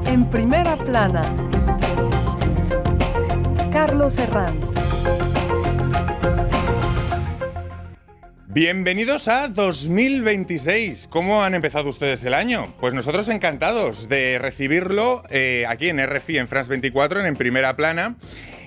En primera plana, Carlos Herranz. Bienvenidos a 2026. ¿Cómo han empezado ustedes el año? Pues nosotros encantados de recibirlo aquí en RFI, en France 24, en primera plana.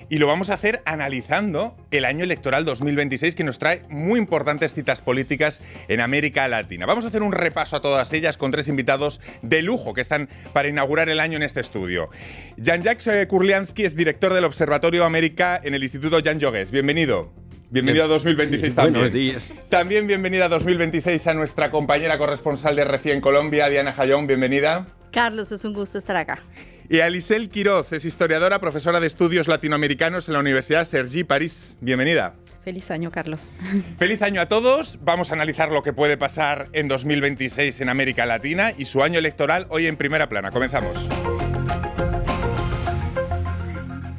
Y lo vamos a hacer analizando el año electoral 2026, que nos trae muy importantes citas políticas en América Latina. Vamos a hacer un repaso a todas ellas con tres invitados de lujo que están para inaugurar el año en este estudio. Jean-Jacques Kurlianski es director del Observatorio América en el Instituto Jean Jaurès. Bienvenido. Bienvenido a 2026 sí, también. Buenos días. También bienvenida a 2026 a nuestra compañera corresponsal de RFI en Colombia, Diana Jayón. Bienvenida. Carlos, es un gusto estar acá. Y Alisel Quiroz es historiadora, profesora de estudios latinoamericanos en la Universidad Cergy, París. Bienvenida. Feliz año, Carlos. Feliz año a todos. Vamos a analizar lo que puede pasar en 2026 en América Latina y su año electoral hoy en primera plana. Comenzamos.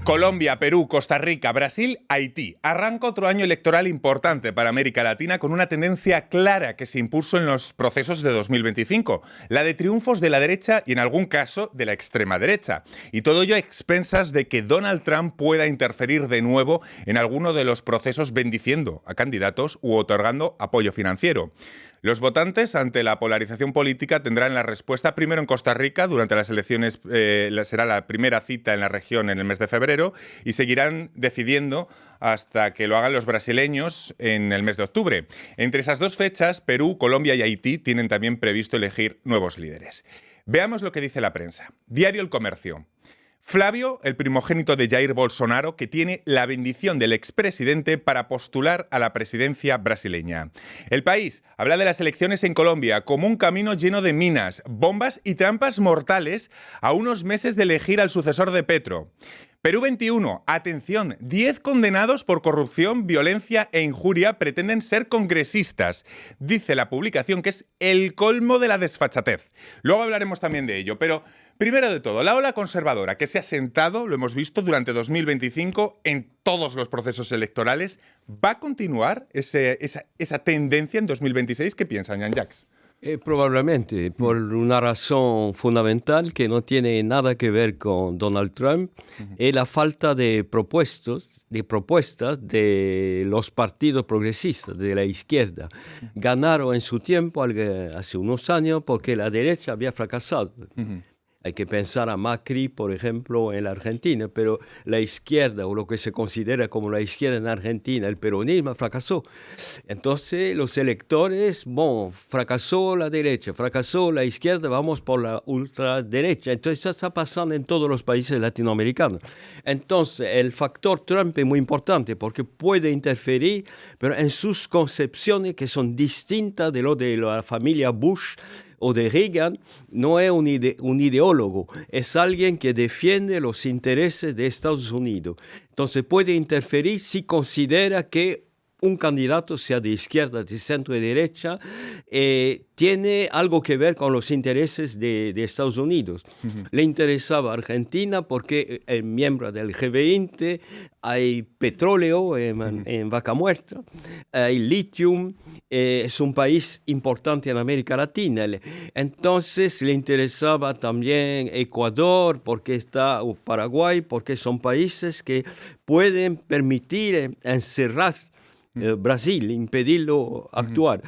Colombia, Perú, Costa Rica, Brasil, Haití. Arranca otro año electoral importante para América Latina con una tendencia clara que se impuso en los procesos de 2025, la de triunfos de la derecha y en algún caso de la extrema derecha. Y todo ello a expensas de que Donald Trump pueda interferir de nuevo en alguno de los procesos bendiciendo a candidatos u otorgando apoyo financiero. Los votantes, ante la polarización política, tendrán la respuesta primero en Costa Rica, durante las elecciones será la primera cita en la región en el mes de febrero, y seguirán decidiendo hasta que lo hagan los brasileños en el mes de octubre. Entre esas dos fechas, Perú, Colombia y Haití tienen también previsto elegir nuevos líderes. Veamos lo que dice la prensa. Diario El Comercio. Flavio, el primogénito de Jair Bolsonaro, que tiene la bendición del expresidente para postular a la presidencia brasileña. El País habla de las elecciones en Colombia como un camino lleno de minas, bombas y trampas mortales a unos meses de elegir al sucesor de Petro. Perú 21, atención, 10 condenados por corrupción, violencia e injuria pretenden ser congresistas. Dice la publicación que es el colmo de la desfachatez. Luego hablaremos también de ello, pero primero de todo, la ola conservadora que se ha sentado, lo hemos visto durante 2025 en todos los procesos electorales, ¿va a continuar esa tendencia en 2026? ¿Qué piensan, Jean-Jacques? Probablemente, por una razón fundamental que no tiene nada que ver con Donald Trump, es la falta de propuestas de los partidos progresistas de la izquierda. Ganaron en su tiempo, hace unos años, porque la derecha había fracasado. Hay que pensar a Macri, por ejemplo, en la Argentina, pero la izquierda, o lo que se considera como la izquierda en Argentina, el peronismo, fracasó. Entonces, los electores, fracasó la derecha, fracasó la izquierda, vamos por la ultraderecha. Entonces, eso está pasando en todos los países latinoamericanos. Entonces, el factor Trump es muy importante porque puede interferir, pero en sus concepciones que son distintas de lo de la familia Bush o de Reagan. No es un ideólogo, es alguien que defiende los intereses de Estados Unidos. Entonces puede interferir si considera que un candidato, sea de izquierda, de centro, de derecha, tiene algo que ver con los intereses de Estados Unidos. Le interesaba Argentina porque es miembro del G20, hay petróleo en Vaca Muerta, hay litio, es un país importante en América Latina. Entonces le interesaba también Ecuador, porque está Paraguay, porque son países que pueden permitir encerrar Brasil, impedirlo actuar.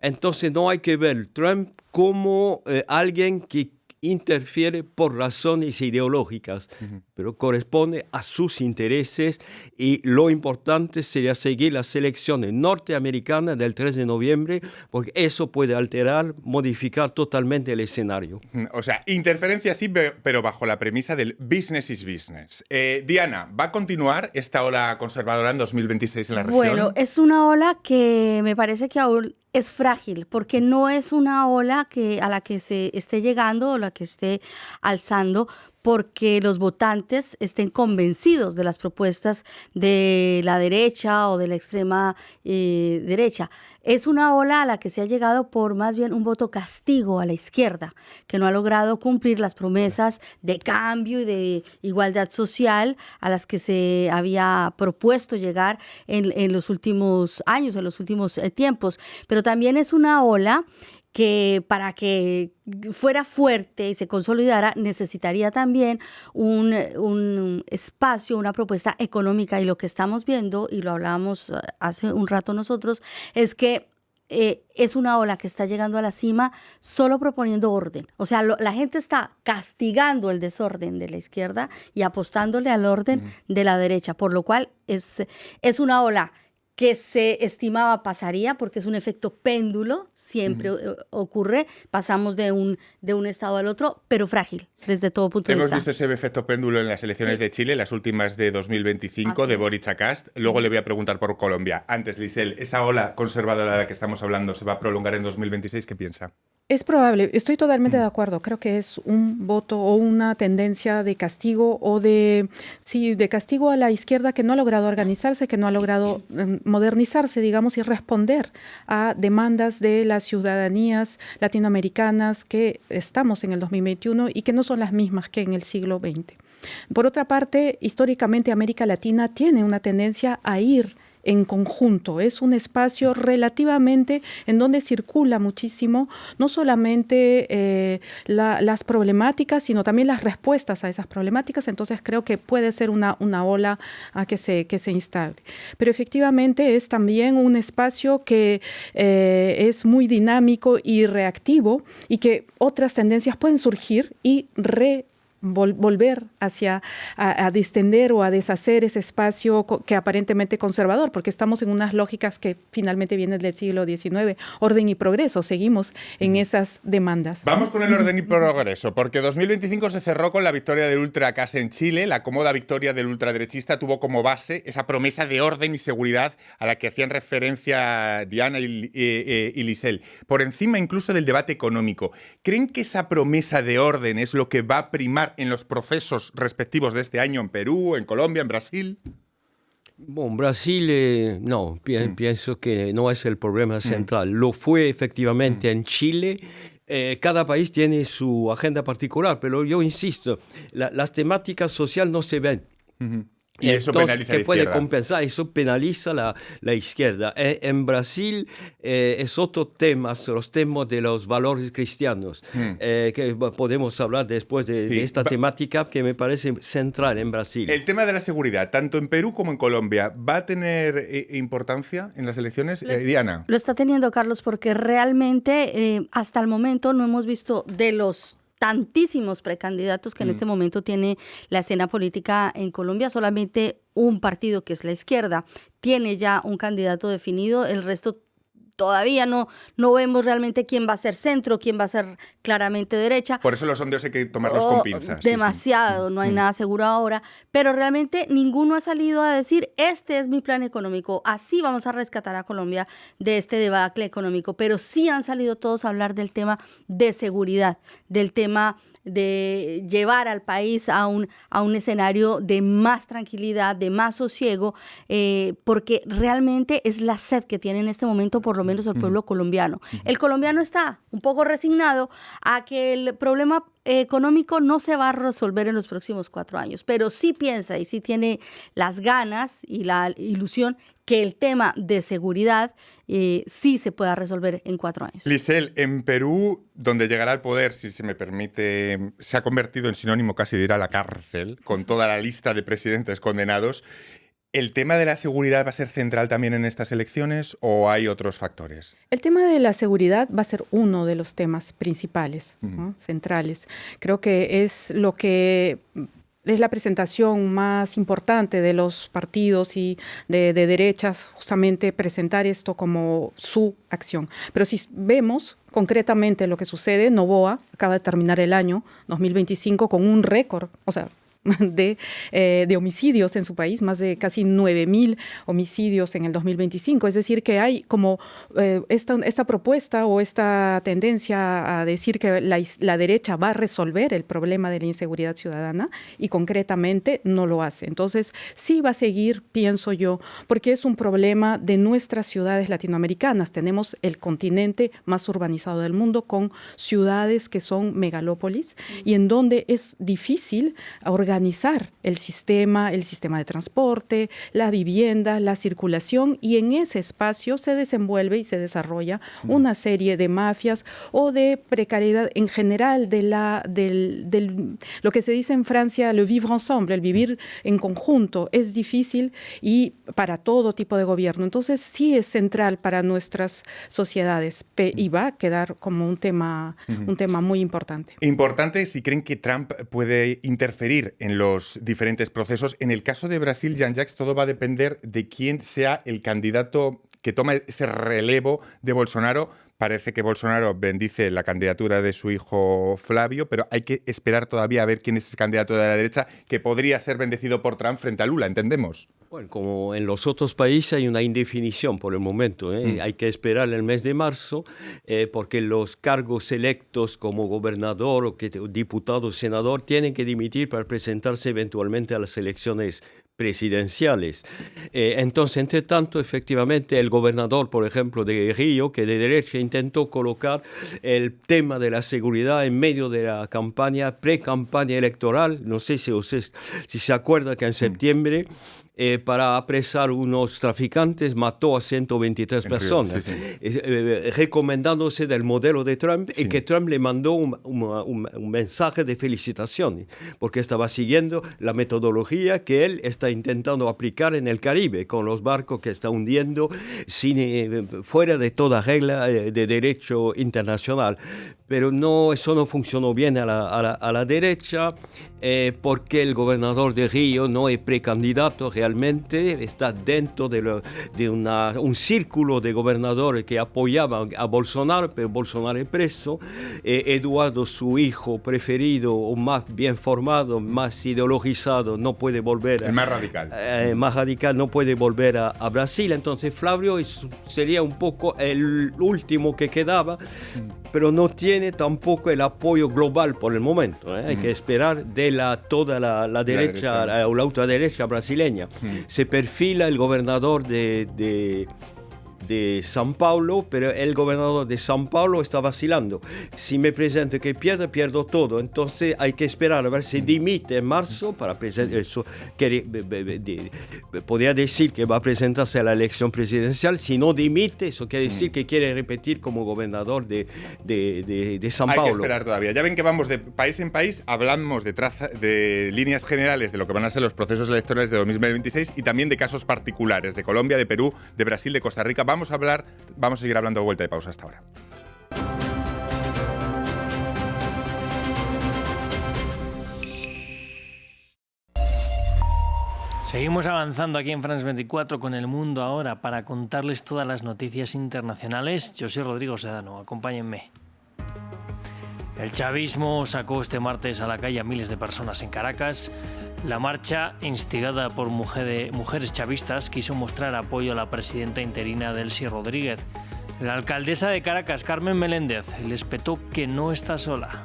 Entonces no hay que ver Trump como alguien que interfiere por razones ideológicas, pero corresponde a sus intereses, y lo importante sería seguir las elecciones norteamericanas del 3 de noviembre, porque eso puede alterar, modificar totalmente el escenario. O sea, interferencia sí, pero bajo la premisa del business is business. Diana, ¿va a continuar esta ola conservadora en 2026 en la región? Bueno, es una ola que me parece que aún es frágil, porque no es una ola a la que se esté llegando o la que esté alzando porque los votantes estén convencidos de las propuestas de la derecha o de la extrema derecha. Es una ola a la que se ha llegado por más bien un voto castigo a la izquierda, que no ha logrado cumplir las promesas de cambio y de igualdad social a las que se había propuesto llegar en los últimos años, en los últimos tiempos. Pero también es una ola que para que fuera fuerte y se consolidara necesitaría también un espacio, una propuesta económica. Y lo que estamos viendo, y lo hablábamos hace un rato nosotros, es que es una ola que está llegando a la cima solo proponiendo orden. O sea, la gente está castigando el desorden de la izquierda y apostándole al orden de la derecha, por lo cual es una ola que se estimaba pasaría, porque es un efecto péndulo, siempre ocurre, pasamos de un estado al otro, pero frágil desde todo punto de vista. Hemos visto ese efecto péndulo en las elecciones de Chile, las últimas de 2025, de Boric a Kast. Luego le voy a preguntar por Colombia. Antes, Lisel, ¿esa ola conservadora de la que estamos hablando se va a prolongar en 2026? ¿Qué piensa? Es probable, estoy totalmente de acuerdo. Creo que es un voto o una tendencia de castigo o de castigo a la izquierda que no ha logrado organizarse, que no ha logrado modernizarse, digamos, y responder a demandas de las ciudadanías latinoamericanas que estamos en el 2021 y que no son las mismas que en el siglo XX. Por otra parte, históricamente América Latina tiene una tendencia a ir en conjunto. Es un espacio relativamente en donde circula muchísimo, no solamente las problemáticas, sino también las respuestas a esas problemáticas. Entonces creo que puede ser una ola que se instale. Pero efectivamente es también un espacio que es muy dinámico y reactivo y que otras tendencias pueden surgir y volver a distender o a deshacer ese espacio que aparentemente conservador, porque estamos en unas lógicas que finalmente vienen del siglo XIX, orden y progreso, seguimos en esas demandas. Vamos con el orden y progreso, porque 2025 se cerró con la victoria del Ultracas en Chile. La cómoda victoria del ultraderechista tuvo como base esa promesa de orden y seguridad a la que hacían referencia Diana y Lisel, por encima incluso del debate económico. ¿Creen que esa promesa de orden es lo que va a primar en los procesos respectivos de este año en Perú, en Colombia, en Brasil? Bueno, Brasil no, pienso que no es el problema central. Lo fue efectivamente en Chile. Cada país tiene su agenda particular, pero yo insisto, las temáticas sociales no se ven. Y eso entonces, penaliza a la ¿qué puede izquierda? compensar? Eso penaliza la izquierda. En Brasil es otro tema, los temas de los valores cristianos, que podemos hablar después de esta temática que me parece central en Brasil. El tema de la seguridad, tanto en Perú como en Colombia, ¿va a tener importancia en las elecciones? Diana. Lo está teniendo, Carlos, porque realmente hasta el momento no hemos visto de los tantísimos precandidatos que en este momento tiene la escena política en Colombia, solamente un partido, que es la izquierda, tiene ya un candidato definido, el resto todavía no vemos realmente quién va a ser centro, quién va a ser claramente derecha. Por eso los sondeos hay que tomarlos con pinzas. Demasiado, no hay nada seguro ahora, pero realmente ninguno ha salido a decir, este es mi plan económico, así vamos a rescatar a Colombia de este debacle económico, pero sí han salido todos a hablar del tema de seguridad, del tema de llevar al país a un escenario de más tranquilidad, de más sosiego, porque realmente es la sed que tiene en este momento, por lo menos el pueblo colombiano. El colombiano está un poco resignado a que el problema económico no se va a resolver en los próximos 4 años, pero sí piensa y sí tiene las ganas y la ilusión que el tema de seguridad sí se pueda resolver en 4 años. Lisel, en Perú, donde llegará al poder, si se me permite, se ha convertido en sinónimo casi de ir a la cárcel, con toda la lista de presidentes condenados. ¿El tema de la seguridad va a ser central también en estas elecciones o hay otros factores? El tema de la seguridad va a ser uno de los temas principales, ¿no? Centrales. Creo que es lo que es la presentación más importante de los partidos y de derechas, justamente presentar esto como su acción. Pero si vemos concretamente lo que sucede, Noboa acaba de terminar el año 2025 con un récord, o sea, de homicidios en su país, más de casi 9.000 homicidios en el 2025. Es decir, que hay como esta propuesta o esta tendencia a decir que la derecha va a resolver el problema de la inseguridad ciudadana y concretamente no lo hace. Entonces, sí va a seguir, pienso yo, porque es un problema de nuestras ciudades latinoamericanas. Tenemos el continente más urbanizado del mundo con ciudades que son megalópolis y en donde es difícil organizar organizar el sistema de transporte, la vivienda, la circulación, y en ese espacio se desenvuelve y se desarrolla una serie de mafias o de precariedad en general de lo que se dice en Francia, le vivre ensemble, el vivir en conjunto, es difícil y para todo tipo de gobierno. Entonces sí es central para nuestras sociedades y va a quedar como un tema muy importante. Importante si creen que Trump puede interferir en los diferentes procesos. En el caso de Brasil, Jean-Jacques, todo va a depender de quién sea el candidato que toma ese relevo de Bolsonaro. Parece que Bolsonaro bendice la candidatura de su hijo Flavio, pero hay que esperar todavía a ver quién es ese candidato de la derecha que podría ser bendecido por Trump frente a Lula, ¿entendemos? Bueno, como en los otros países hay una indefinición por el momento. Hay que esperar el mes de marzo porque los cargos electos como gobernador o diputado, senador, tienen que dimitir para presentarse eventualmente a las elecciones presidenciales. Entonces, entre tanto, efectivamente, el gobernador, por ejemplo, de Río, que de derecha intentó colocar el tema de la seguridad en medio de la campaña, pre-campaña electoral. No sé si se acuerda que en septiembre, para apresar unos traficantes, mató a 123 personas, recomendándose del modelo de Trump, y que Trump le mandó un mensaje de felicitaciones, porque estaba siguiendo la metodología que él está intentando aplicar en el Caribe, con los barcos que está hundiendo fuera de toda regla de derecho internacional. Pero eso no funcionó bien a la derecha, porque el gobernador de Río no es precandidato realmente, está dentro de un círculo de gobernadores que apoyaban a Bolsonaro, pero Bolsonaro es preso. Eduardo, su hijo preferido, o más bien formado, más ideologizado, no puede volver. El más radical. Más radical, no puede volver a Brasil. Entonces Flavio sería un poco el último que quedaba, pero no tiene tampoco el apoyo global por el momento. Hay que esperar de toda la derecha o la ultraderecha brasileña. Se perfila el gobernador de São Paulo, pero el gobernador de São Paulo está vacilando. Si me presento que pierdo todo. Entonces hay que esperar a ver si dimite en marzo para presentar eso. Podría decir que va a presentarse a la elección presidencial. Si no dimite, eso quiere decir que quiere repetir como gobernador de São Paulo. Hay que esperar todavía. Ya ven que vamos de país en país, hablamos de líneas generales de lo que van a ser los procesos electorales de 2026 y también de casos particulares de Colombia, de Perú, de Brasil, de Costa Rica. Vamos a seguir hablando a vuelta de pausa hasta ahora. Seguimos avanzando aquí en France 24 con El Mundo Ahora para contarles todas las noticias internacionales. Yo soy Rodrigo Sedano, acompáñenme. El chavismo sacó este martes a la calle a miles de personas en Caracas. La marcha, instigada por mujeres chavistas, quiso mostrar apoyo a la presidenta interina Delcy Rodríguez. La alcaldesa de Caracas, Carmen Meléndez, les petó que no está sola.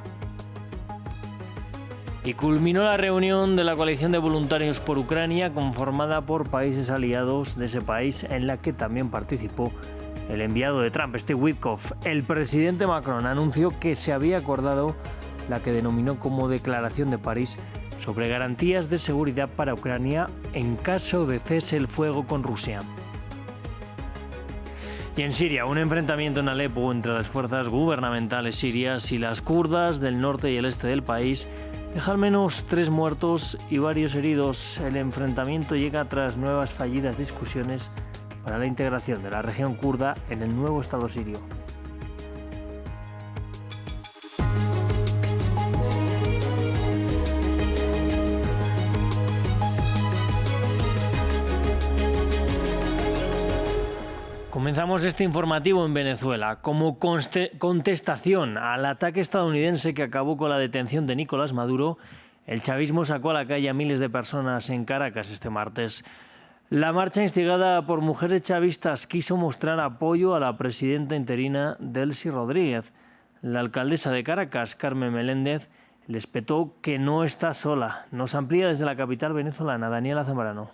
Y culminó la reunión de la coalición de voluntarios por Ucrania, conformada por países aliados de ese país, en la que también participó el enviado de Trump, Steve Witkoff. El presidente Macron anunció que se había acordado la que denominó como Declaración de París sobre garantías de seguridad para Ucrania en caso de cese el fuego con Rusia. Y en Siria, un enfrentamiento en Alepo entre las fuerzas gubernamentales sirias y las kurdas del norte y el este del país deja al menos 3 muertos y varios heridos. El enfrentamiento llega tras nuevas fallidas discusiones para la integración de la región kurda en el nuevo Estado sirio. Comenzamos este informativo en Venezuela. Como contestación al ataque estadounidense que acabó con la detención de Nicolás Maduro, el chavismo sacó a la calle a miles de personas en Caracas este martes. La marcha, instigada por mujeres chavistas, quiso mostrar apoyo a la presidenta interina Delcy Rodríguez. La alcaldesa de Caracas, Carmen Meléndez, les petó que no está sola. Nos amplía desde la capital venezolana Daniela Zambrano.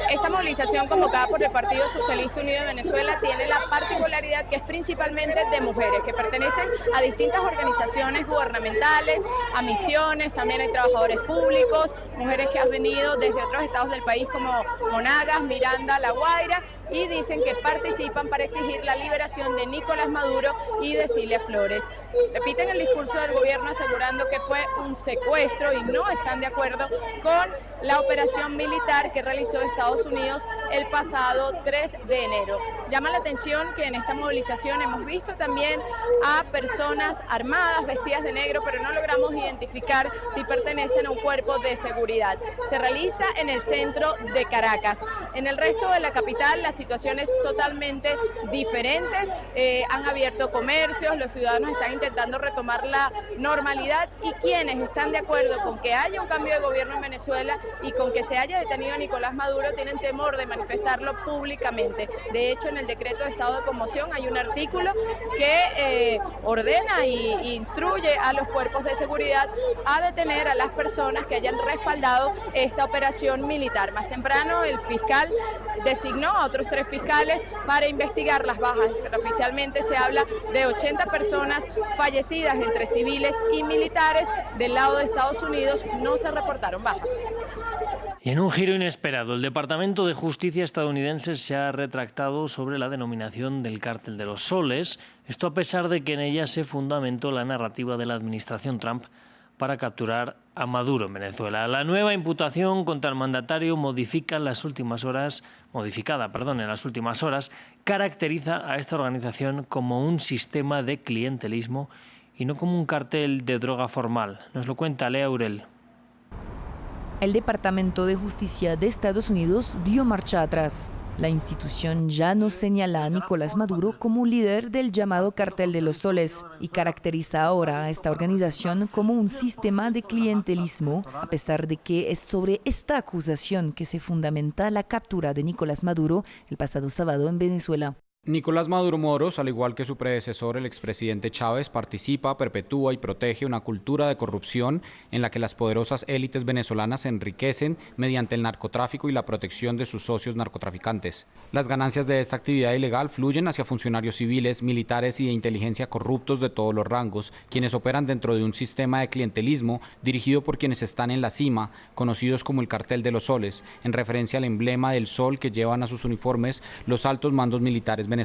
Esta movilización convocada por el Partido Socialista Unido de Venezuela tiene la particularidad que es principalmente de mujeres que pertenecen a distintas organizaciones gubernamentales, a misiones, también hay trabajadores públicos, mujeres que han venido desde otros estados del país como Monagas, Miranda, La Guaira, y dicen que participan para exigir la liberación de Nicolás Maduro y de Cilia Flores. Repiten el discurso del gobierno asegurando que fue un secuestro y no están de acuerdo con la operación militar que realizó Estados Unidos el pasado 3 de enero. Llama la atención que en esta movilización hemos visto también a personas armadas, vestidas de negro, pero no logramos identificar si pertenecen a un cuerpo de seguridad. Se realiza en el centro de Caracas. En el resto de la capital la situación es totalmente diferente. Han abierto comercios, los ciudadanos están intentando retomar la normalidad y quienes están de acuerdo con que haya un cambio de gobierno en Venezuela y con que se haya detenido a Nicolás Maduro tienen temor de manifestarlo públicamente. De hecho, en el decreto de estado de conmoción hay un artículo que ordena e instruye a los cuerpos de seguridad a detener a las personas que hayan respaldado esta operación militar. Más temprano el fiscal designó a otros 3 fiscales para investigar las bajas. Oficialmente se habla de 80 personas fallecidas entre civiles y militares. Del lado de Estados Unidos no se reportaron bajas. Y en un giro inesperado, el Departamento de Justicia estadounidense se ha retractado sobre la denominación del Cártel de los Soles, esto a pesar de que en ella se fundamentó la narrativa de la administración Trump para capturar a Maduro en Venezuela. La nueva imputación contra el mandatario modificada en las últimas horas, caracteriza a esta organización como un sistema de clientelismo y no como un cartel de droga formal. Nos lo cuenta Lea Aurel. El Departamento de Justicia de Estados Unidos dio marcha atrás. La institución ya no señala a Nicolás Maduro como un líder del llamado Cartel de los Soles y caracteriza ahora a esta organización como un sistema de clientelismo, a pesar de que es sobre esta acusación que se fundamenta la captura de Nicolás Maduro el pasado sábado en Venezuela. Nicolás Maduro Moros, al igual que su predecesor, el expresidente Chávez, participa, perpetúa y protege una cultura de corrupción en la que las poderosas élites venezolanas se enriquecen mediante el narcotráfico y la protección de sus socios narcotraficantes. Las ganancias de esta actividad ilegal fluyen hacia funcionarios civiles, militares y de inteligencia corruptos de todos los rangos, quienes operan dentro de un sistema de clientelismo dirigido por quienes están en la cima, conocidos como el Cartel de los Soles, en referencia al emblema del sol que llevan a sus uniformes los altos mandos militares venezolanos.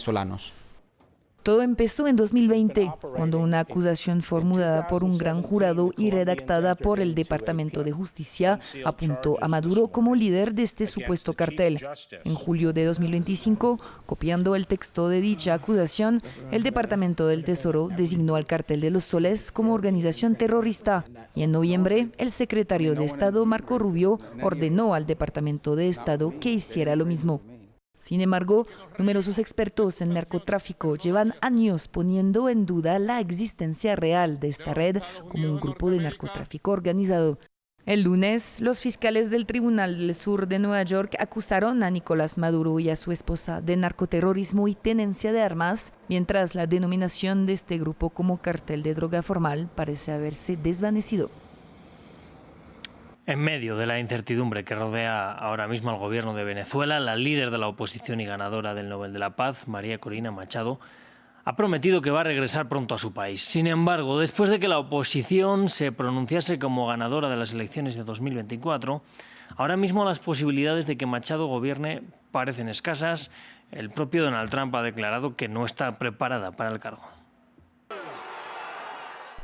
Todo empezó en 2020, cuando una acusación formulada por un gran jurado y redactada por el Departamento de Justicia apuntó a Maduro como líder de este supuesto cartel. En julio de 2025, copiando el texto de dicha acusación, el Departamento del Tesoro designó al Cartel de los Soles como organización terrorista. Y en noviembre, el secretario de Estado, Marco Rubio, ordenó al Departamento de Estado que hiciera lo mismo. Sin embargo, numerosos expertos en narcotráfico llevan años poniendo en duda la existencia real de esta red como un grupo de narcotráfico organizado. El lunes, los fiscales del Tribunal del Sur de Nueva York acusaron a Nicolás Maduro y a su esposa de narcoterrorismo y tenencia de armas, mientras la denominación de este grupo como cartel de droga formal parece haberse desvanecido. En medio de la incertidumbre que rodea ahora mismo al gobierno de Venezuela, la líder de la oposición y ganadora del Nobel de la Paz, María Corina Machado, ha prometido que va a regresar pronto a su país. Sin embargo, después de que la oposición se pronunciase como ganadora de las elecciones de 2024, ahora mismo las posibilidades de que Machado gobierne parecen escasas. El propio Donald Trump ha declarado que no está preparada para el cargo.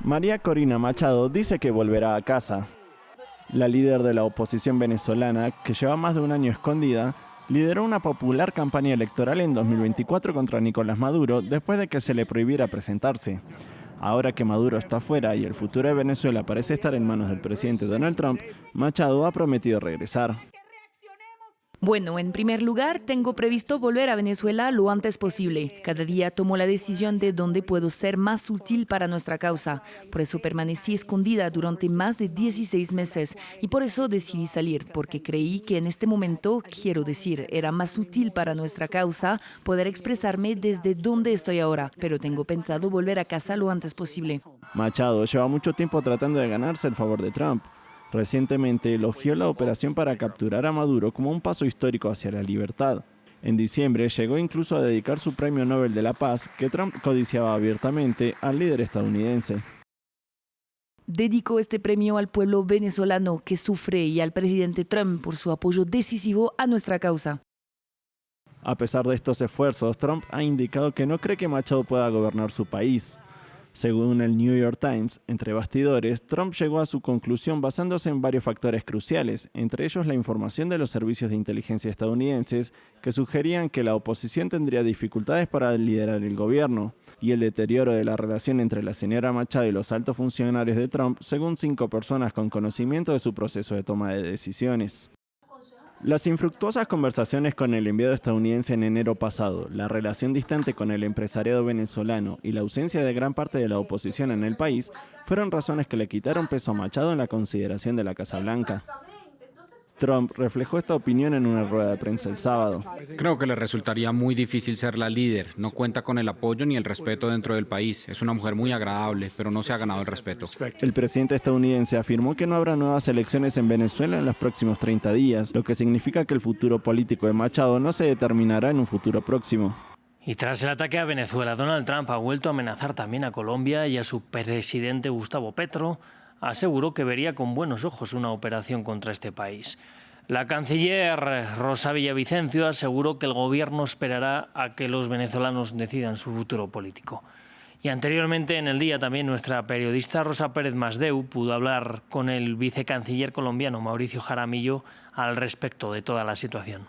María Corina Machado dice que volverá a casa. La líder de la oposición venezolana, que lleva más de un año escondida, lideró una popular campaña electoral en 2024 contra Nicolás Maduro después de que se le prohibiera presentarse. Ahora que Maduro está fuera y el futuro de Venezuela parece estar en manos del presidente Donald Trump, Machado ha prometido regresar. Bueno, en primer lugar, tengo previsto volver a Venezuela lo antes posible. Cada día tomo la decisión de dónde puedo ser más útil para nuestra causa. Por eso permanecí escondida durante más de 16 meses y por eso decidí salir, porque creí que en este momento, quiero decir, era más útil para nuestra causa poder expresarme desde donde estoy ahora, pero tengo pensado volver a casa lo antes posible. Machado lleva mucho tiempo tratando de ganarse el favor de Trump. Recientemente elogió la operación para capturar a Maduro como un paso histórico hacia la libertad. En diciembre llegó incluso a dedicar su premio Nobel de la Paz, que Trump codiciaba abiertamente, al líder estadounidense. Dedicó este premio al pueblo venezolano que sufre y al presidente Trump por su apoyo decisivo a nuestra causa. A pesar de estos esfuerzos, Trump ha indicado que no cree que Machado pueda gobernar su país. Según el New York Times, entre bastidores, Trump llegó a su conclusión basándose en varios factores cruciales, entre ellos la información de los servicios de inteligencia estadounidenses que sugerían que la oposición tendría dificultades para liderar el gobierno, y el deterioro de la relación entre la señora Machado y los altos funcionarios de Trump, según 5 personas con conocimiento de su proceso de toma de decisiones. Las infructuosas conversaciones con el enviado estadounidense en enero pasado, la relación distante con el empresariado venezolano y la ausencia de gran parte de la oposición en el país fueron razones que le quitaron peso a Machado en la consideración de la Casa Blanca. Trump reflejó esta opinión en una rueda de prensa el sábado. Creo que le resultaría muy difícil ser la líder. No cuenta con el apoyo ni el respeto dentro del país. Es una mujer muy agradable, pero no se ha ganado el respeto. El presidente estadounidense afirmó que no habrá nuevas elecciones en Venezuela en los próximos 30 días, lo que significa que el futuro político de Machado no se determinará en un futuro próximo. Y tras el ataque a Venezuela, Donald Trump ha vuelto a amenazar también a Colombia y a su presidente Gustavo Petro. Aseguró que vería con buenos ojos una operación contra este país. La canciller Rosa Villavicencio aseguró que el gobierno esperará a que los venezolanos decidan su futuro político. Y anteriormente en el día también nuestra periodista Rosa Pérez Masdeu pudo hablar con el vicecanciller colombiano Mauricio Jaramillo al respecto de toda la situación.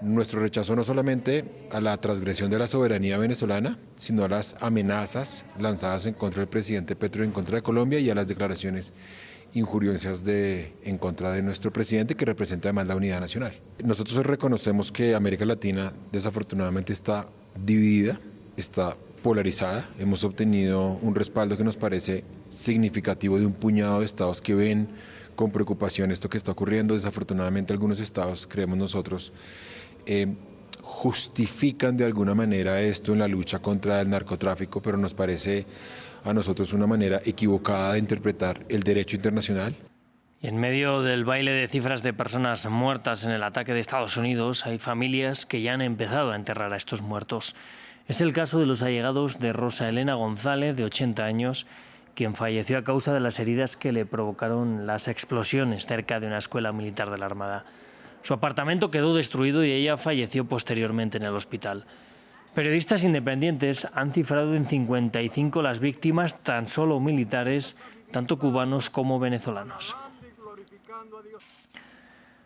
Nuestro rechazo no solamente a la transgresión de la soberanía venezolana, sino a las amenazas lanzadas en contra del presidente Petro, en contra de Colombia, y a las declaraciones injuriosas en contra de nuestro presidente, que representa además la unidad nacional. Nosotros reconocemos que América Latina desafortunadamente está dividida, está polarizada. Hemos obtenido un respaldo que nos parece significativo de un puñado de estados que ven con preocupación esto que está ocurriendo. Desafortunadamente algunos estados, creemos nosotros, justifican de alguna manera esto en la lucha contra el narcotráfico, pero nos parece a nosotros una manera equivocada de interpretar el derecho internacional. Y en medio del baile de cifras de personas muertas en el ataque de Estados Unidos, hay familias que ya han empezado a enterrar a estos muertos. Es el caso de los allegados de Rosa Elena González, de 80 años, quien falleció a causa de las heridas que le provocaron las explosiones cerca de una escuela militar de la Armada. Su apartamento quedó destruido y ella falleció posteriormente en el hospital. Periodistas independientes han cifrado en 55 las víctimas, tan solo militares, tanto cubanos como venezolanos.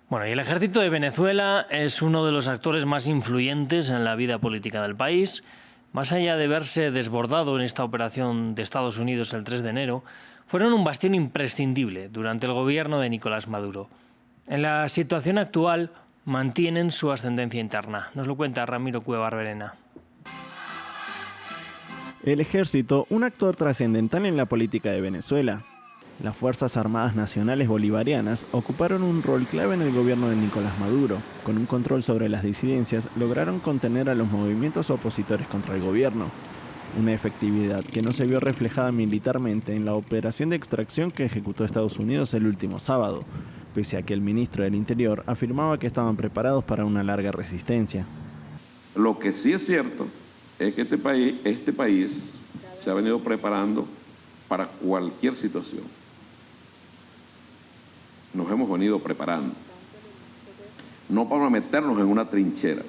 Bueno, y el ejército de Venezuela es uno de los actores más influyentes en la vida política del país. Más allá de verse desbordado en esta operación de Estados Unidos el 3 de enero, fueron un bastión imprescindible durante el gobierno de Nicolás Maduro. En la situación actual mantienen su ascendencia interna. Nos lo cuenta Ramiro Cueva Barberena. El ejército, un actor trascendental en la política de Venezuela. Las Fuerzas Armadas Nacionales Bolivarianas ocuparon un rol clave en el gobierno de Nicolás Maduro. Con un control sobre las disidencias, lograron contener a los movimientos opositores contra el gobierno. Una efectividad que no se vio reflejada militarmente en la operación de extracción que ejecutó Estados Unidos el último sábado, pese a que el ministro del Interior afirmaba que estaban preparados para una larga resistencia. Lo que sí es cierto es que este país se ha venido preparando para cualquier situación. Nos hemos venido preparando, no para meternos en una trinchera.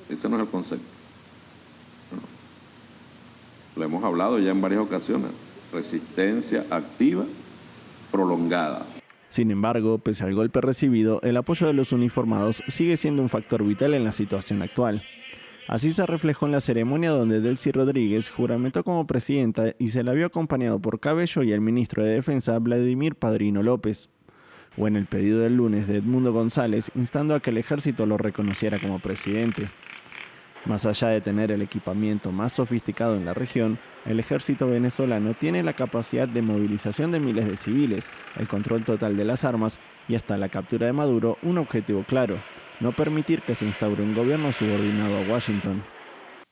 Ese no es el concepto. No. Lo hemos hablado ya en varias ocasiones. Resistencia activa, prolongada. Sin embargo, pese al golpe recibido, el apoyo de los uniformados sigue siendo un factor vital en la situación actual. Así se reflejó en la ceremonia donde Delcy Rodríguez juramentó como presidenta y se la vio acompañado por Cabello y el ministro de Defensa Vladimir Padrino López. O en el pedido del lunes de Edmundo González instando a que el ejército lo reconociera como presidente. Más allá de tener el equipamiento más sofisticado en la región, el ejército venezolano tiene la capacidad de movilización de miles de civiles, el control total de las armas y hasta la captura de Maduro, un objetivo claro: no permitir que se instaure un gobierno subordinado a Washington.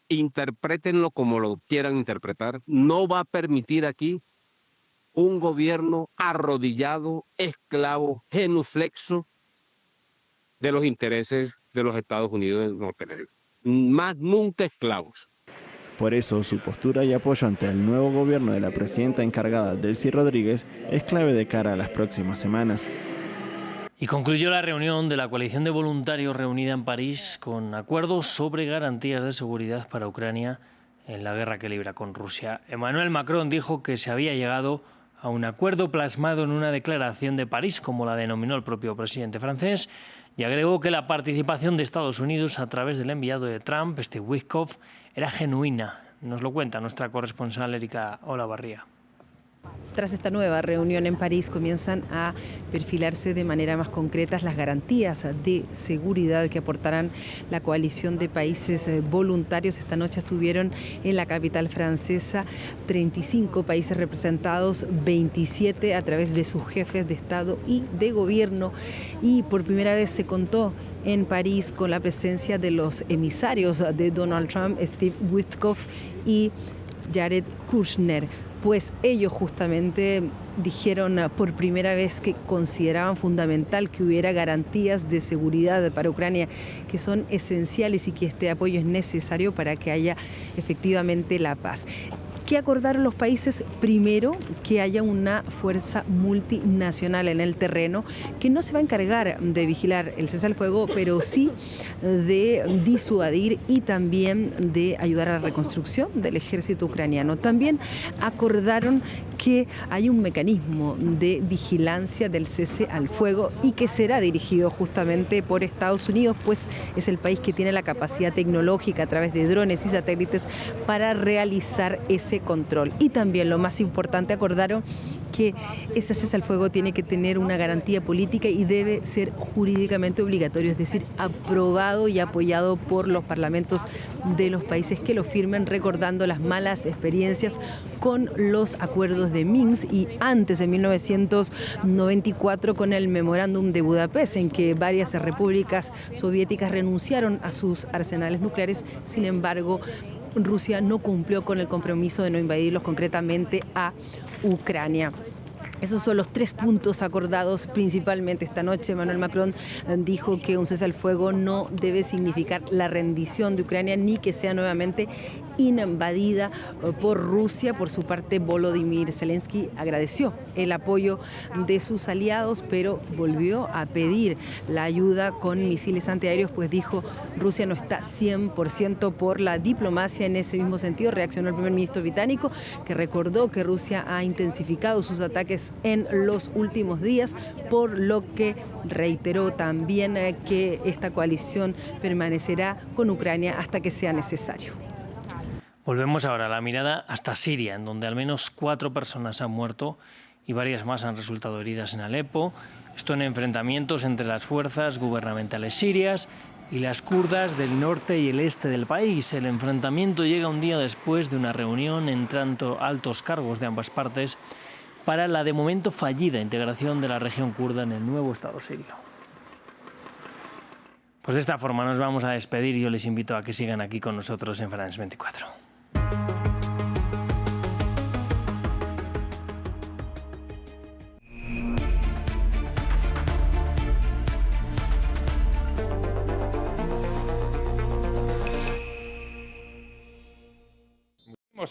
Interprétenlo como lo quieran interpretar. No va a permitir aquí un gobierno arrodillado, esclavo, genuflexo de los intereses de los Estados Unidos de Norteamérica. Más nunca esclavos. Por eso, su postura y apoyo ante el nuevo gobierno de la presidenta encargada, Delcy Rodríguez, es clave de cara a las próximas semanas. Y concluyó la reunión de la coalición de voluntarios reunida en París con acuerdos sobre garantías de seguridad para Ucrania en la guerra que libra con Rusia. Emmanuel Macron dijo que se había llegado a un acuerdo plasmado en una declaración de París, como la denominó el propio presidente francés, y agregó que la participación de Estados Unidos a través del enviado de Trump, Steve Witkoff, era genuina. Nos lo cuenta nuestra corresponsal Erika Olavarría. Tras esta nueva reunión en París comienzan a perfilarse de manera más concreta las garantías de seguridad que aportarán la coalición de países voluntarios. Esta noche estuvieron en la capital francesa 35 países representados, 27 a través de sus jefes de Estado y de gobierno, y por primera vez se contó en París con la presencia de los emisarios de Donald Trump, Steve Witkoff y Jared Kushner. Pues ellos justamente dijeron por primera vez que consideraban fundamental que hubiera garantías de seguridad para Ucrania, que son esenciales y que este apoyo es necesario para que haya efectivamente la paz. ¿Qué acordaron los países? Primero, que haya una fuerza multinacional en el terreno que no se va a encargar de vigilar el cese al fuego, pero sí de disuadir y también de ayudar a la reconstrucción del ejército ucraniano. También acordaron que hay un mecanismo de vigilancia del cese al fuego y que será dirigido justamente por Estados Unidos, pues es el país que tiene la capacidad tecnológica a través de drones y satélites para realizar ese control. Y también, lo más importante, acordaron que ese cese al fuego tiene que tener una garantía política y debe ser jurídicamente obligatorio, es decir, aprobado y apoyado por los parlamentos de los países que lo firmen, recordando las malas experiencias con los acuerdos de Minsk y antes, en 1994, con el memorándum de Budapest, en que varias repúblicas soviéticas renunciaron a sus arsenales nucleares. Sin embargo, Rusia no cumplió con el compromiso de no invadirlos, concretamente a Ucrania. Esos son los 3 puntos acordados principalmente esta noche. Emmanuel Macron dijo que un cese al fuego no debe significar la rendición de Ucrania ni que sea nuevamente invadida por Rusia. Por su parte, Volodymyr Zelensky agradeció el apoyo de sus aliados, pero volvió a pedir la ayuda con misiles antiaéreos, pues dijo: Rusia no está 100% por la diplomacia. En ese mismo sentido reaccionó el primer ministro británico, que recordó que Rusia ha intensificado sus ataques en los últimos días, por lo que reiteró también que esta coalición permanecerá con Ucrania hasta que sea necesario. Volvemos ahora la mirada hasta Siria, en donde al menos 4 personas han muerto y varias más han resultado heridas en Alepo. Esto en enfrentamientos entre las fuerzas gubernamentales sirias y las kurdas del norte y el este del país. El enfrentamiento llega un día después de una reunión entre altos cargos de ambas partes para la de momento fallida integración de la región kurda en el nuevo Estado sirio. Pues de esta forma nos vamos a despedir. Yo les invito a que sigan aquí con nosotros en France 24.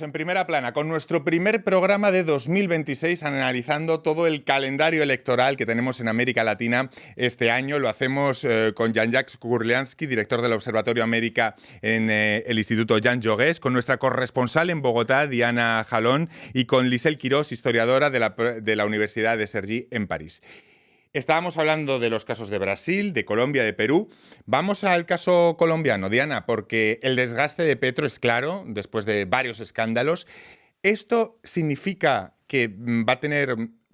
En Primera Plana con nuestro primer programa de 2026, analizando todo el calendario electoral que tenemos en América Latina este año. Lo hacemos con Jean-Jacques Kurliansky, director del Observatorio América en el Instituto Jean Jaurès, con nuestra corresponsal en Bogotá, Diana Jalón, y con Lisel Quirós, historiadora de la Universidad de Cergy en París. Estábamos hablando de los casos de Brasil, de Colombia, de Perú. Vamos al caso colombiano, Diana, porque el desgaste de Petro es claro, después de varios escándalos. ¿Esto significa que va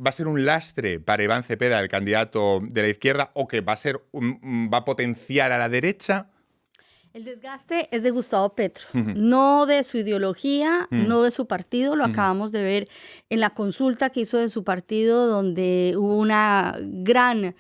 a ser un lastre para Iván Cepeda, el candidato de la izquierda, o que va a potenciar a la derecha? El desgaste es de Gustavo Petro, no de su ideología, no de su partido. Lo acabamos de ver en la consulta que hizo de su partido, donde hubo una gran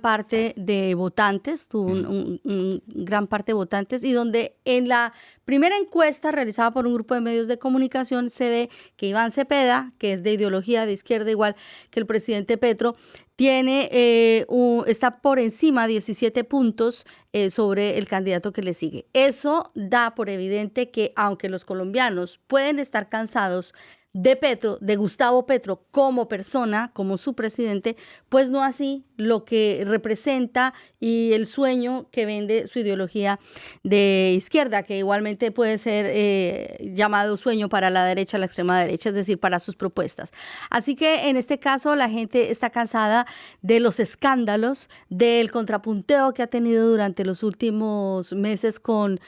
parte de votantes, tuvo un gran parte de votantes, y donde en la primera encuesta realizada por un grupo de medios de comunicación se ve que Iván Cepeda, que es de ideología de izquierda igual que el presidente Petro, está por encima 17 puntos sobre el candidato que le sigue. Eso da por evidente que aunque los colombianos pueden estar cansados de Petro, de Gustavo Petro como persona, como su presidente, pues no así lo que representa y el sueño que vende su ideología de izquierda, que igualmente puede ser llamado sueño para la derecha, la extrema derecha, es decir, para sus propuestas. Así que en este caso la gente está cansada de los escándalos, del contrapunteo que ha tenido durante los últimos meses con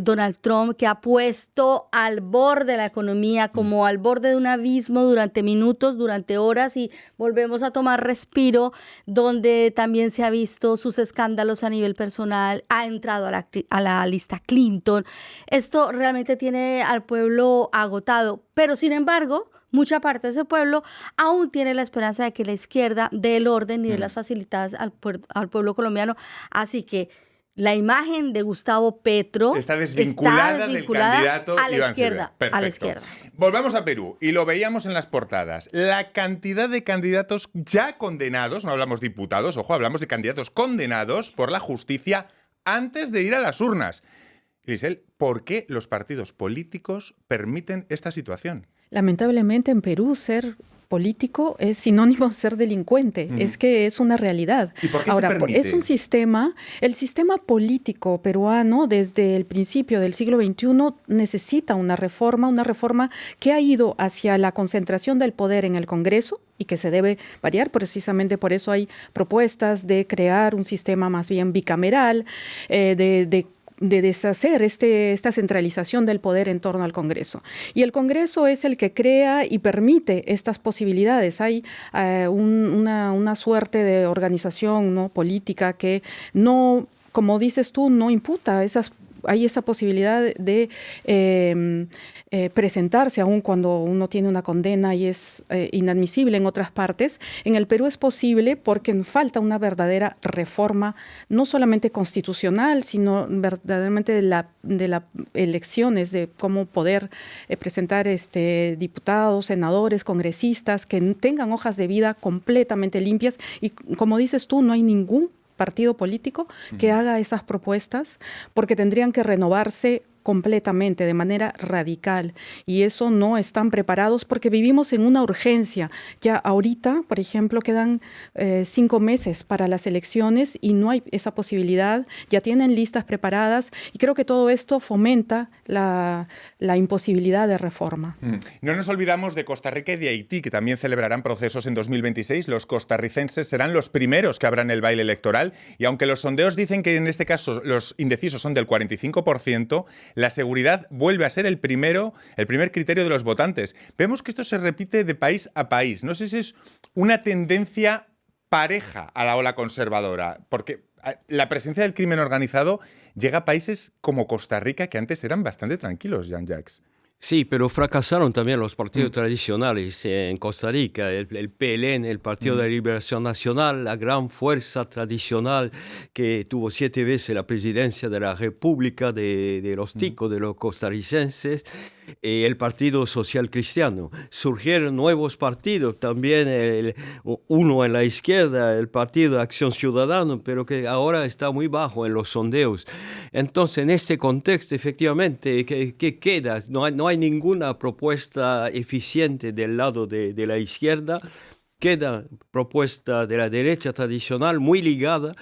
Donald Trump, que ha puesto al borde de la economía, como al borde de un abismo durante minutos, durante horas, y volvemos a tomar respiro, donde también se ha visto sus escándalos a nivel personal, ha entrado a la lista Clinton. Esto realmente tiene al pueblo agotado, pero sin embargo, mucha parte de ese pueblo aún tiene la esperanza de que la izquierda dé el orden y dé las facilidades al pueblo colombiano. Así que la imagen de Gustavo Petro está desvinculada del candidato a la Iván izquierda. Cepeda. A la izquierda. Volvamos a Perú y lo veíamos en las portadas. La cantidad de candidatos ya condenados, no hablamos diputados, ojo, hablamos de candidatos condenados por la justicia antes de ir a las urnas. Grisel, ¿por qué los partidos políticos permiten esta situación? Lamentablemente en Perú ser político es sinónimo de ser delincuente, es que es una realidad. ¿Y por qué Ahora, se permite? es un sistema, el sistema político peruano desde el principio del siglo XXI necesita una reforma que ha ido hacia la concentración del poder en el Congreso y que se debe variar, precisamente por eso hay propuestas de crear un sistema más bien bicameral, de deshacer esta centralización del poder en torno al Congreso. Y el Congreso es el que crea y permite estas posibilidades. Hay una suerte de organización, ¿no?, política que no, como dices tú, no imputa hay esa posibilidad de presentarse aún cuando uno tiene una condena y es inadmisible en otras partes. En el Perú es posible porque falta una verdadera reforma, no solamente constitucional, sino verdaderamente de las elecciones, de cómo poder presentar diputados, senadores, congresistas que tengan hojas de vida completamente limpias. Y como dices tú, no hay ningún partido político que haga esas propuestas, porque tendrían que renovarse completamente, de manera radical, y eso no están preparados porque vivimos en una urgencia. Ya ahorita, por ejemplo, quedan 5 meses para las elecciones y no hay esa posibilidad, ya tienen listas preparadas y creo que todo esto fomenta la imposibilidad de reforma. No nos olvidamos de Costa Rica y de Haití, que también celebrarán procesos en 2026. Los costarricenses serán los primeros que abran el baile electoral y aunque los sondeos dicen que en este caso los indecisos son del 45%, la seguridad vuelve a ser el primer criterio de los votantes. Vemos que esto se repite de país a país. No sé si es una tendencia pareja a la ola conservadora, porque la presencia del crimen organizado llega a países como Costa Rica, que antes eran bastante tranquilos, Jean-Jacques. Sí, pero fracasaron también los partidos tradicionales en Costa Rica, el PLN, el Partido de Liberación Nacional, la gran fuerza tradicional que tuvo 7 veces la presidencia de la República de los ticos, de los costarricenses, el Partido Social Cristiano. Surgieron nuevos partidos, también uno en la izquierda, el Partido de Acción Ciudadana, pero que ahora está muy bajo en los sondeos. Entonces, en este contexto, efectivamente, ¿qué queda? No hay ninguna propuesta eficiente del lado de la izquierda. Queda propuesta de la derecha tradicional muy ligada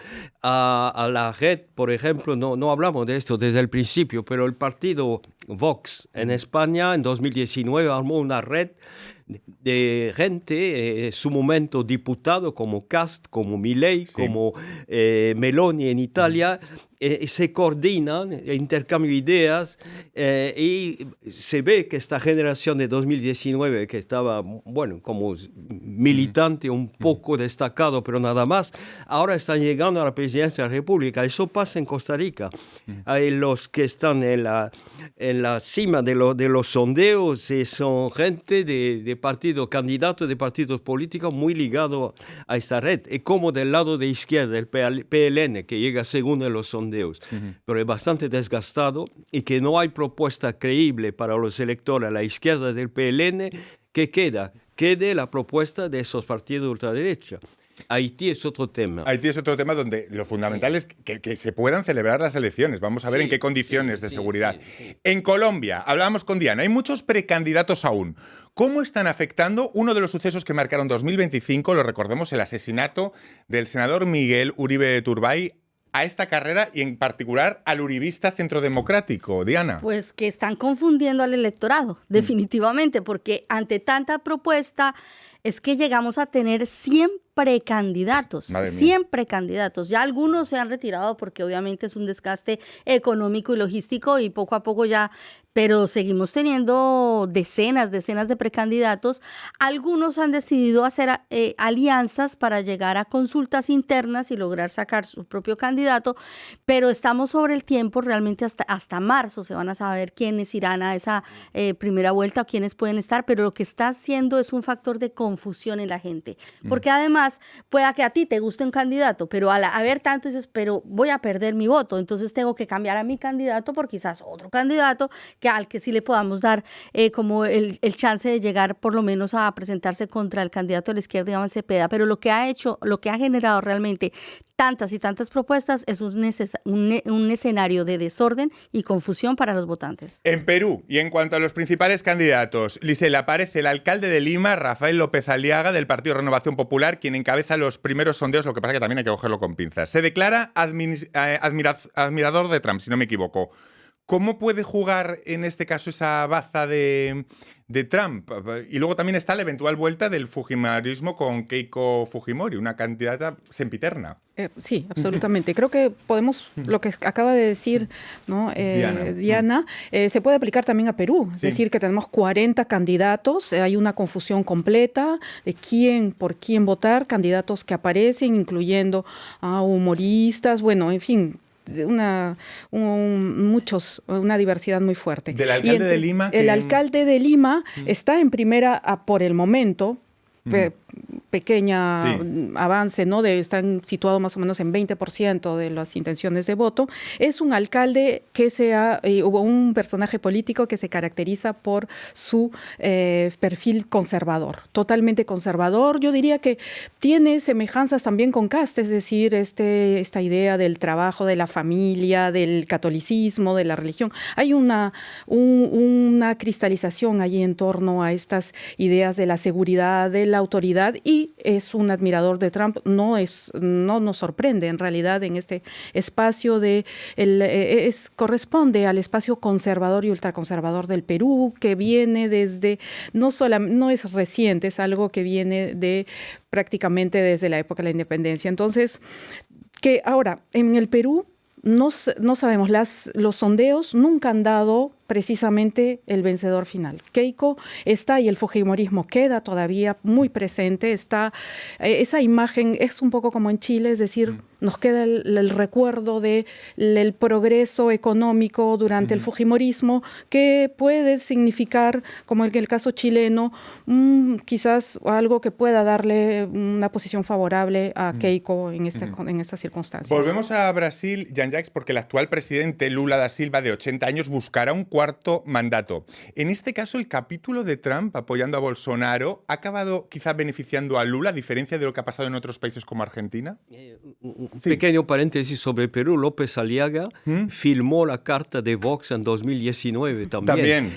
a la red, por ejemplo, no hablamos de esto desde el principio, pero el partido Vox en España en 2019 armó una red de gente, en su momento diputado como Cast, como Milei, como Meloni en Italia, se coordinan, intercambian ideas y se ve que esta generación de 2019 que estaba, bueno, como militante un poco destacado, pero nada más, ahora están llegando a la presidencia de la República. Eso pasa en Costa Rica. Hay los que están en la cima de los sondeos y son gente de partidos, candidatos de partidos políticos muy ligados a esta red. Y como del lado de izquierda, el PLN, que llega segundo en los sondeos, pero es bastante desgastado y que no hay propuesta creíble para los electores a la izquierda del PLN, que quede la propuesta de esos partidos de ultraderecha. Haití es otro tema. Haití es otro tema donde lo fundamental es que se puedan celebrar las elecciones. Vamos a ver en qué condiciones de seguridad. En Colombia, hablábamos con Diana, hay muchos precandidatos aún. ¿Cómo están afectando uno de los sucesos que marcaron 2025, lo recordemos, el asesinato del senador Miguel Uribe Turbay, a esta carrera y en particular al uribista Centro Democrático? Diana. Pues que están confundiendo al electorado, definitivamente, porque ante tanta propuesta es que llegamos a tener 100 precandidatos, 100 precandidatos. Ya algunos se han retirado porque obviamente es un desgaste económico y logístico y poco a poco ya, pero seguimos teniendo decenas de precandidatos. Algunos han decidido hacer alianzas para llegar a consultas internas y lograr sacar su propio candidato, pero estamos sobre el tiempo, realmente hasta marzo se van a saber quiénes irán a esa primera vuelta o quiénes pueden estar, pero lo que está haciendo es un factor de confusión en la gente, porque además pueda que a ti te guste un candidato, pero al haber tanto dices, pero voy a perder mi voto, entonces tengo que cambiar a mi candidato por quizás otro candidato al que sí le podamos dar como el chance de llegar por lo menos a presentarse contra el candidato de la izquierda, Iván Cepeda. Pero lo que ha generado realmente tantas y tantas propuestas es un escenario de desorden y confusión para los votantes. En Perú, y en cuanto a los principales candidatos, Lisel, aparece el alcalde de Lima, Rafael López Aliaga, del Partido Renovación Popular, quien encabeza los primeros sondeos, lo que pasa que también hay que cogerlo con pinzas. Se declara admirador de Trump, si no me equivoco. ¿Cómo puede jugar en este caso esa baza de Trump? Y luego también está la eventual vuelta del fujimorismo con Keiko Fujimori, una candidata sempiterna. Sí, absolutamente. Creo que podemos, lo que acaba de decir, ¿no? Diana, se puede aplicar también a Perú. Es decir, que tenemos 40 candidatos, hay una confusión completa de por quién votar, candidatos que aparecen, incluyendo a humoristas, bueno, en fin, una diversidad muy fuerte. ¿Del alcalde de Lima? El alcalde de Lima está en primera por el momento, pequeña avance, ¿no? Están situados más o menos en 20% de las intenciones de voto. Es un alcalde que hubo un personaje político que se caracteriza por su perfil conservador, totalmente conservador. Yo diría que tiene semejanzas también con Cast, es decir, esta idea del trabajo, de la familia, del catolicismo, de la religión. Hay una cristalización allí en torno a estas ideas de la seguridad, de la autoridad, y es un admirador de Trump. No nos sorprende en realidad en este espacio corresponde al espacio conservador y ultraconservador del Perú, que viene desde, no es reciente, es algo que viene prácticamente desde la época de la independencia. Entonces, que ahora en el Perú no sabemos, los sondeos nunca han dado precisamente el vencedor final. Keiko está y el fujimorismo queda todavía muy presente. Esa imagen es un poco como en Chile, es decir, nos queda el recuerdo del progreso económico durante el fujimorismo, que puede significar, como en el caso chileno, quizás algo que pueda darle una posición favorable a Keiko en estas circunstancias. Volvemos a Brasil, Jean-Jacques, porque el actual presidente Lula da Silva, de 80 años, buscará un cuarto mandato. En este caso, el capítulo de Trump apoyando a Bolsonaro ha acabado quizá beneficiando a Lula, a diferencia de lo que ha pasado en otros países como Argentina. Un pequeño paréntesis sobre Perú. López Aliaga filmó la carta de Vox en 2019 también.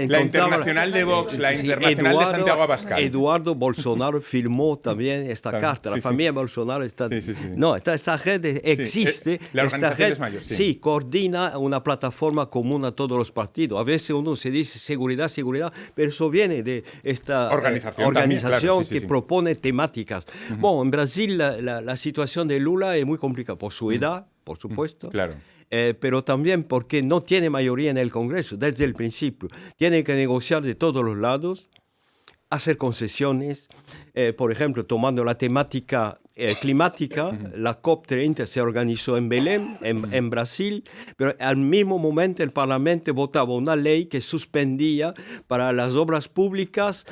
La internacional de Vox, la internacional de Santiago Abascal. Eduardo Bolsonaro filmó también esta carta. La familia Bolsonaro está... No, esta red existe. La organización esta red es mayor. coordina una plataforma común a todos los partidos partido. A veces uno se dice seguridad, pero eso viene de esta organización también, claro, sí, que propone temáticas. Bueno, en Brasil la situación de Lula es muy complicada por su edad, por supuesto. Claro. Pero también porque no tiene mayoría en el Congreso desde el principio. Tiene que negociar de todos los lados, hacer concesiones. Por ejemplo, tomando la temática climática, la COP30 se organizó en Belém, en Brasil, pero al mismo momento el Parlamento votaba una ley que suspendía para las obras públicas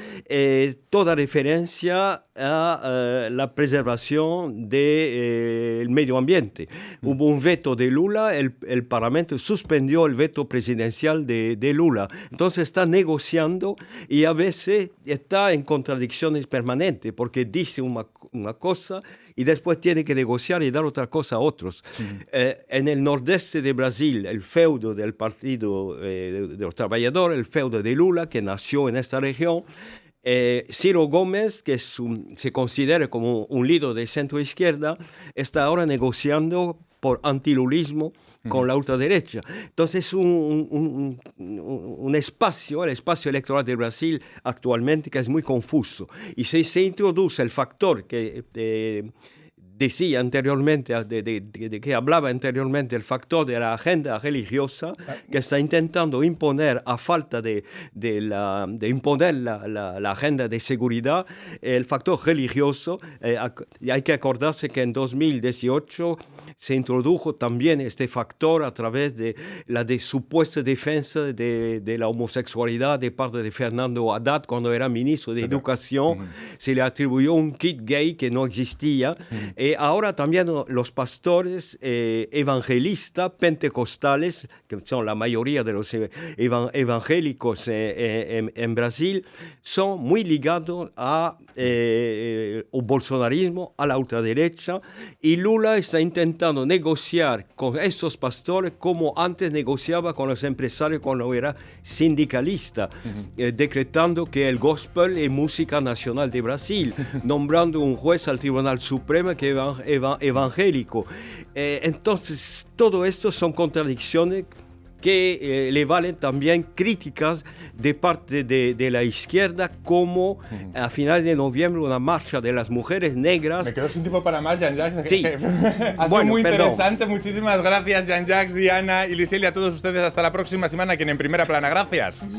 toda referencia a la preservación del medio ambiente. Hubo un veto de Lula, el Parlamento suspendió el veto presidencial de Lula. Entonces está negociando y a veces está en contradicciones permanentes porque dice una cosa y después tiene que negociar y dar otra cosa a otros. En el nordeste de Brasil, el feudo del Partido de los Trabajadores, el feudo de Lula, que nació en esta región, Ciro Gómez, que se considera como un líder de centro-izquierda, está ahora negociando por antilulismo con la ultraderecha. Entonces, un espacio, el espacio electoral de Brasil actualmente, que es muy confuso. Y si se introduce el factor que decía anteriormente, de que hablaba anteriormente, el factor de la agenda religiosa, que está intentando imponer, a falta de imponer la agenda de seguridad, el factor religioso. Hay que acordarse que en 2018 se introdujo también este factor a través de la supuesta defensa de la homosexualidad de parte de Fernando Haddad cuando era ministro de Educación. Se le atribuyó un kit gay que no existía. Ahora también los pastores evangelistas, pentecostales, que son la mayoría de los evangélicos en Brasil, son muy ligados al bolsonarismo, a la ultraderecha, y Lula está intentando negociar con estos pastores como antes negociaba con los empresarios cuando era sindicalista, decretando que el gospel es música nacional de Brasil, nombrando un juez al Tribunal Supremo que evangélico. Entonces, todo esto son contradicciones que le valen también críticas de parte de la izquierda, como a finales de noviembre una marcha de las mujeres negras. Me quedo sin tiempo para más, Jean-Jacques. Sí. Ha sido muy interesante. Muchísimas gracias, Jean-Jacques, Diana y Lisel, y a todos ustedes. Hasta la próxima semana aquí en Primera Plana. Gracias.